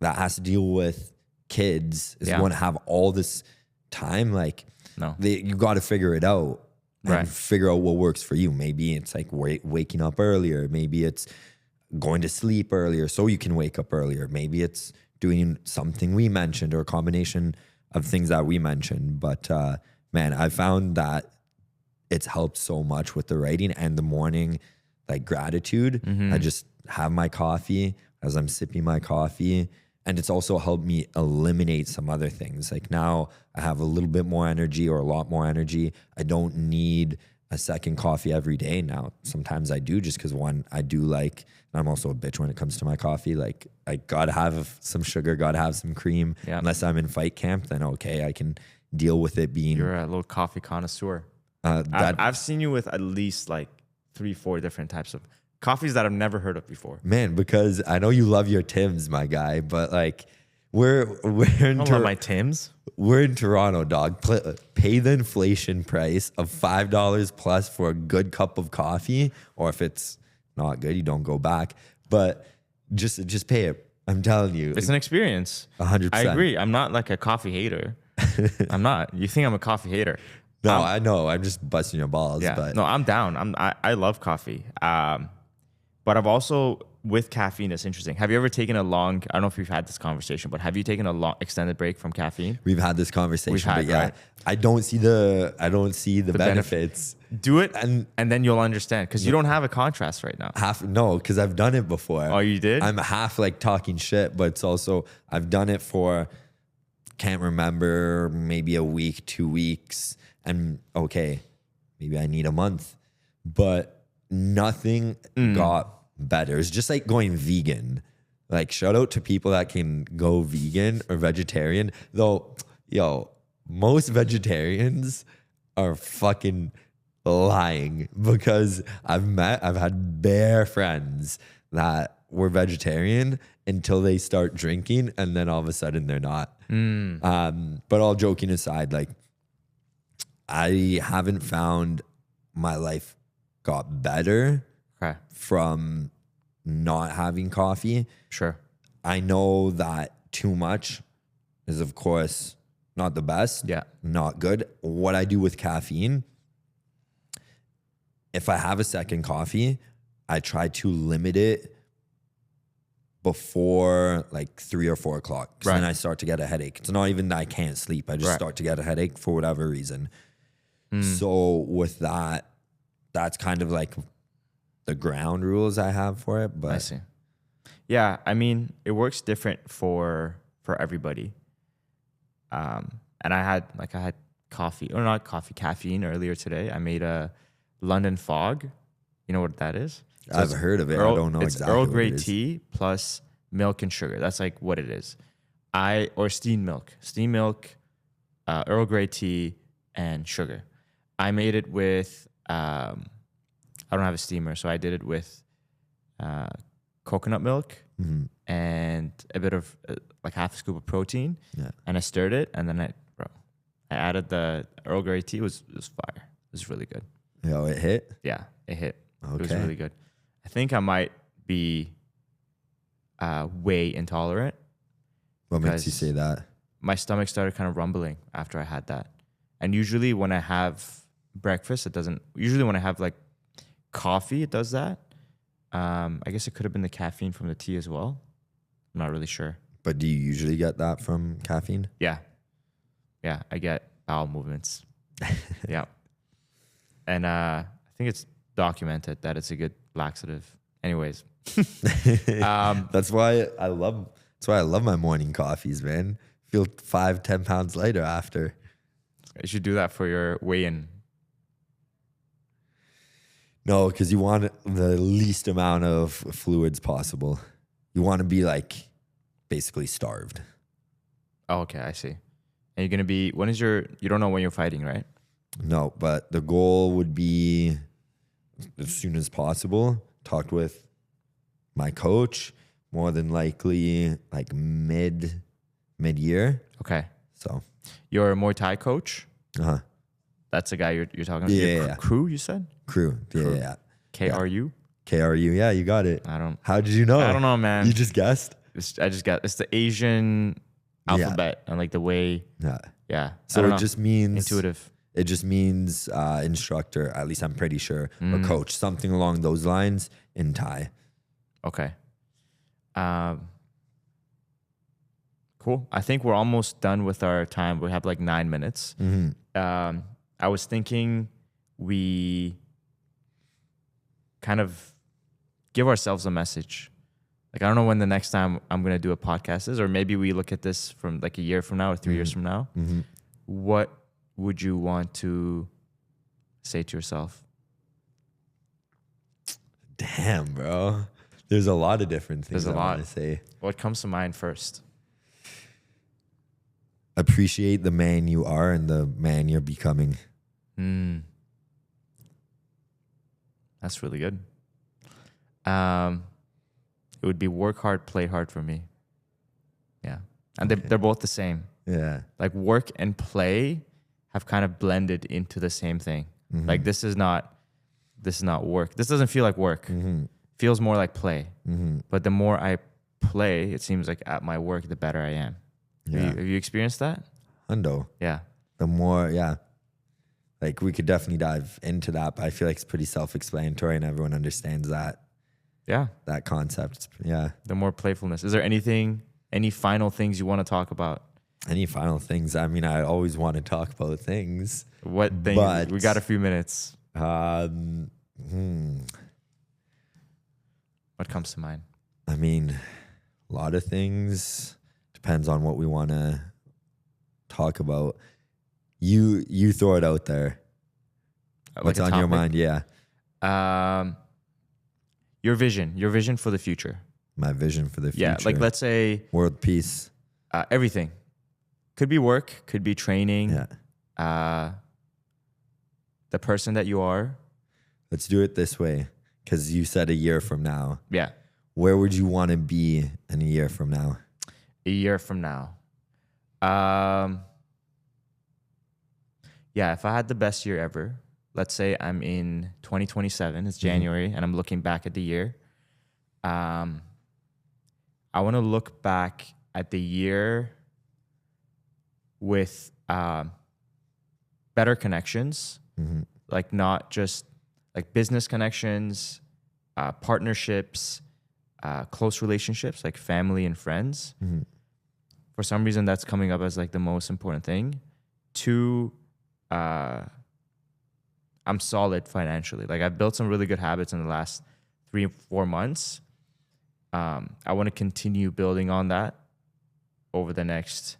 that has to deal with kids is going to have all this time? Like, no, you got to figure it out. Right. And figure out what works for you. Maybe it's like waking up earlier. Maybe it's going to sleep earlier so you can wake up earlier. Maybe it's doing something we mentioned or a combination of things that we mentioned. But man, I found that it's helped so much with the writing and the morning, like gratitude. I just have my coffee as I'm sipping my coffee. And it's also helped me eliminate some other things. Like now I have a little bit more energy or a lot more energy. I don't need a second coffee every day now. Sometimes I do just because one, I do like, and I'm also a bitch when it comes to my coffee. Like I gotta have some sugar, gotta have some cream. Unless I'm in fight camp, then okay, I can deal with it being. You're a little coffee connoisseur. I've seen you with at least like 3-4 different types of coffees that I've never heard of before. Man, because I know you love your Tims, my guy, but like we're in my Tims. We're in Toronto, dog. Pay the inflation price of $5 plus for a good cup of coffee, or if it's not good, you don't go back. But just pay it. I'm telling you, it's an experience. 100%. I agree. I'm not like a coffee hater. I'm not. You think I'm a coffee hater? No, I know. I'm just busting your balls. Yeah. But No, I'm down. I love coffee. But I've also, with caffeine, it's interesting. Have you ever taken a long, I don't know if we've had this conversation, but have you taken a long extended break from caffeine? we've had this conversation. But yeah, right? I don't see the benefits. Do it And and then you'll understand because you don't have a contrast right now. because I've done it before. Oh, you did? I'm half like talking shit, but it's also I've done it for can't remember, maybe a week, 2 weeks, and okay, maybe I need a month, but nothing got better. It's just like going vegan. Like shout out to people that can go vegan or vegetarian. Though, most vegetarians are fucking lying because I've had bare friends that were vegetarian until they start drinking and then all of a sudden they're not. But all joking aside, like I haven't found my life got better Okay. from not having coffee. Sure. I know that too much is of course not the best. Yeah. Not good. What I do with caffeine, if I have a second coffee, I try to limit it before like 3 or 4 o'clock. Because then I start to get a headache. It's not even that I can't sleep. I just start to get a headache for whatever reason. So with that, that's kind of like the ground rules I have for it. But I see. Yeah, I mean, it works different for everybody. And I had coffee, or not coffee, caffeine earlier today. I made a London Fog. You know what that is? So I've heard of it. I don't know it's exactly Earl what Grey it is. tea plus milk and sugar. That's like what it is. Or steamed milk, Earl Grey tea, and sugar. I made it with, I don't have a steamer, so I did it with coconut milk and a bit of like half a scoop of protein. Yeah. And I stirred it, and then I added the Earl Grey tea. It was fire. It was really good. Yo, it hit? Yeah, it hit. Okay. It was really good. I think I might be whey intolerant. What makes you say that? My stomach started kind of rumbling after I had that. And usually when I have breakfast, it doesn't. Usually when I have like coffee, it does that. I guess it could have been the caffeine from the tea as well. I'm not really sure. But do you usually get that from caffeine? Yeah. Yeah, I get bowel movements. Yeah. And I think it's documented that it's a good laxative. Anyways. That's why I love my morning coffees, man. Feel 5-10 pounds lighter after. You should do that for your weigh-in. No, because you want the least amount of fluids possible. You want to be like basically starved. Oh, okay, I see. And you're going to be, you don't know when you're fighting, right? No, but the goal would be as soon as possible. Talked with my coach, more than likely like mid-year. Okay. So you're a Muay Thai coach? Uh-huh. That's the guy you're talking about? Yeah. Crew, you said? Crew. Yeah. KRU? KRU. Yeah, you got it. I don't. How did you know? I don't know, man. You just guessed? It's the Asian alphabet and like the way. Yeah. So it just means intuitive. It just means instructor. At least I'm pretty sure, or coach, something along those lines in Thai. Okay. Cool. I think we're almost done with our time. We have like 9 minutes. I was thinking we kind of give ourselves a message. Like, I don't know when the next time I'm going to do a podcast is, or maybe we look at this from like a year from now or 3 years from now. What would you want to say to yourself? Damn, bro. There's a lot of different things I want to say. What comes to mind first? Appreciate the man you are and the man you're becoming. That's really good. It would be work hard, play hard for me. Yeah. And they're both the same. Yeah. Like work and play have kind of blended into the same thing. Like this is not work. This doesn't feel like work. Feels more like play. But the more I play, it seems like at my work, the better I am. Yeah. Have you experienced that? Hundo. Yeah. The more Like we could definitely dive into that, but I feel like it's pretty self-explanatory and everyone understands that concept. Yeah. The more playfulness. Is there any final things you want to talk about? Any final things? I mean, I always want to talk about things. What things? But, We got a few minutes. What comes to mind? I mean, a lot of things. Depends on what we want to talk about. You throw it out there. What's on your mind? Yeah. Your vision for the future. My vision for the future. Yeah, like let's say world peace. Everything. Could be work, could be training. Yeah. The person that you are. Let's do it this way, because you said a year from now. Yeah. Where would you want to be in a year from now? A year from now. Yeah, if I had the best year ever, let's say I'm in 2027, it's January, and I'm looking back at the year. I want to look back at the year with better connections, like not just like business connections, partnerships, close relationships, like family and friends. For some reason, that's coming up as like the most important thing. 2, I'm solid financially. Like I've built some really good habits in the last 3-4 months. I want to continue building on that over the next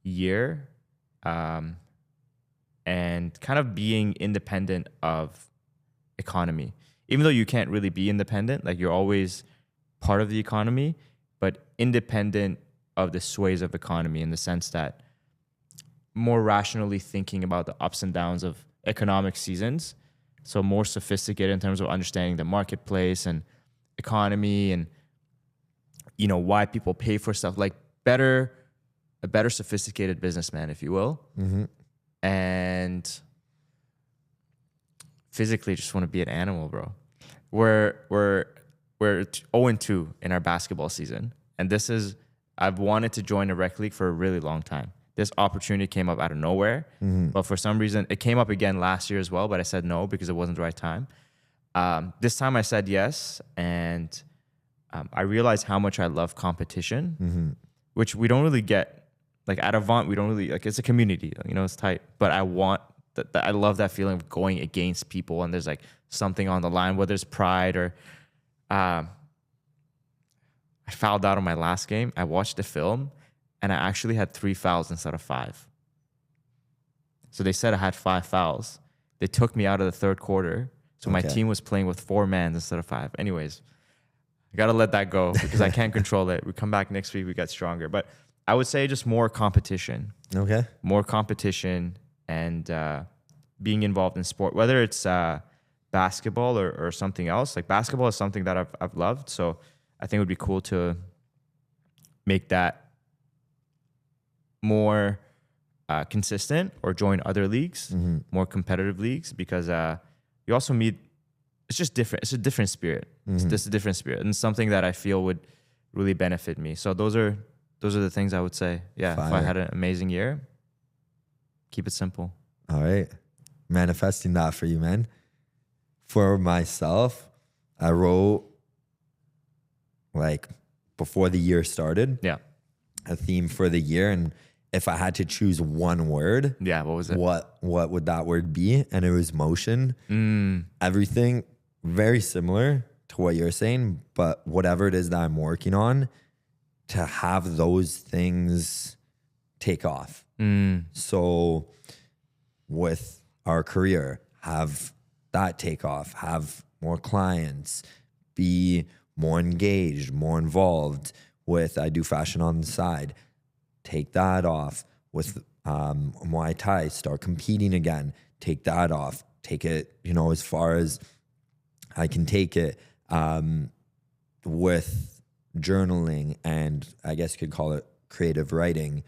year, and kind of being independent of economy. Even though you can't really be independent, like you're always part of the economy, but independent of the sways of economy in the sense that more rationally thinking about the ups and downs of economic seasons. So more sophisticated in terms of understanding the marketplace and economy and, you know, why people pay for stuff, like a better sophisticated businessman, if you will. And physically just want to be an animal, bro. We're 0-2 in our basketball season. And I've wanted to join a rec league for a really long time. This opportunity came up out of nowhere, but for some reason it came up again last year as well, but I said no because it wasn't the right time. This time I said yes, and I realized how much I love competition, which we don't really get. Like at AVANT, we don't really, like, it's a community, you know, it's tight, but I want that. I love that feeling of going against people and there's like something on the line, whether it's pride or, I fouled out on my last game. I watched the film and I actually had 3 fouls instead of 5. So they said I had 5 fouls. They took me out of the third quarter. So my team was playing with 4 men instead of 5. Anyways, I got to let that go because I can't control it. We come back next week, we get stronger. But I would say just more competition. Okay. More competition and being involved in sport, whether it's basketball or something else. Like basketball is something that I've loved. So I think it would be cool to make that more consistent or join other leagues, more competitive leagues, because you also meet, it's just different. It's a different spirit. It's just a different spirit and something that I feel would really benefit me. So those are the things I would say. Yeah. Fire. If I had an amazing year, keep it simple. All right. Manifesting that for you, man. For myself, I wrote, like, before the year started, a theme for the year. And if I had to choose one word, what was it? What would that word be? And it was motion. Everything very similar to what you're saying, but whatever it is that I'm working on, to have those things take off. So with our career, have that take off, have more clients, be more engaged, more involved with, I do fashion on the side, take that off. With Muay Thai, start competing again, take that off, take it, you know, as far as I can take it. With journaling and I guess you could call it creative writing,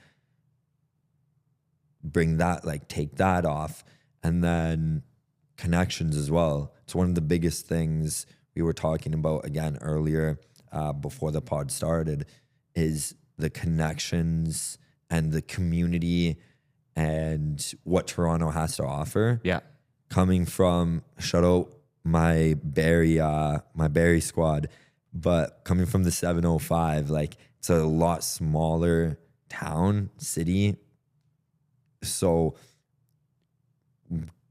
bring that, like take that off. And then connections as well. It's one of the biggest things we were talking about again earlier before the pod started, is the connections and the community and what Toronto has to offer. Yeah. Coming from, shout out my Barrie squad, but coming from the 705, like it's a lot smaller town, city. So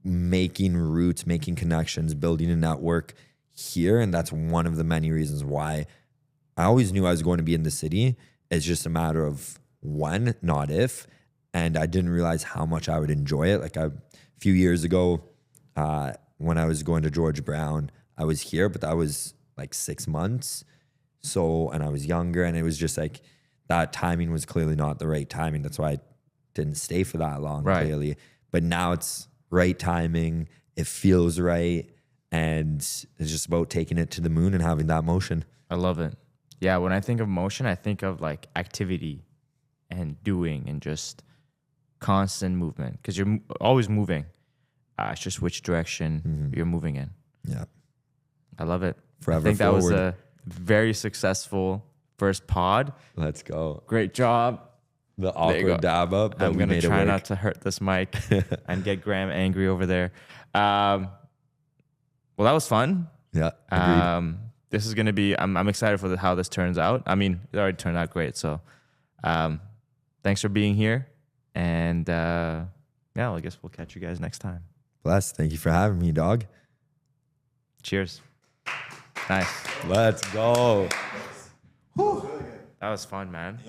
making roots, making connections, building a network here. And that's one of the many reasons why I always knew I was going to be in the city. It's just a matter of when, not if. And I didn't realize how much I would enjoy it. Like a few years ago, when I was going to George Brown, I was here, but that was like 6 months. So, and I was younger, and it was just like that timing was clearly not the right timing. That's why I didn't stay for that long, clearly. But now it's right timing. It feels right. And it's just about taking it to the moon and having that motion. I love it. Yeah, when I think of motion, I think of like activity and doing and just constant movement, because you're always moving. It's just which direction you're moving in. Yeah. I love it. Forever I think forward. that was a very successful first pod. Let's go. Great job. The awkward dab up. I'm going to try not to hurt this mic and get Graham angry over there. Well, that was fun. Yeah. Agreed. This is going to be, I'm excited for how this turns out. I mean, it already turned out great. So thanks for being here. And yeah, well, I guess we'll catch you guys next time. Bless. Thank you for having me, dog. Cheers. Nice. Let's go. That was fun, man.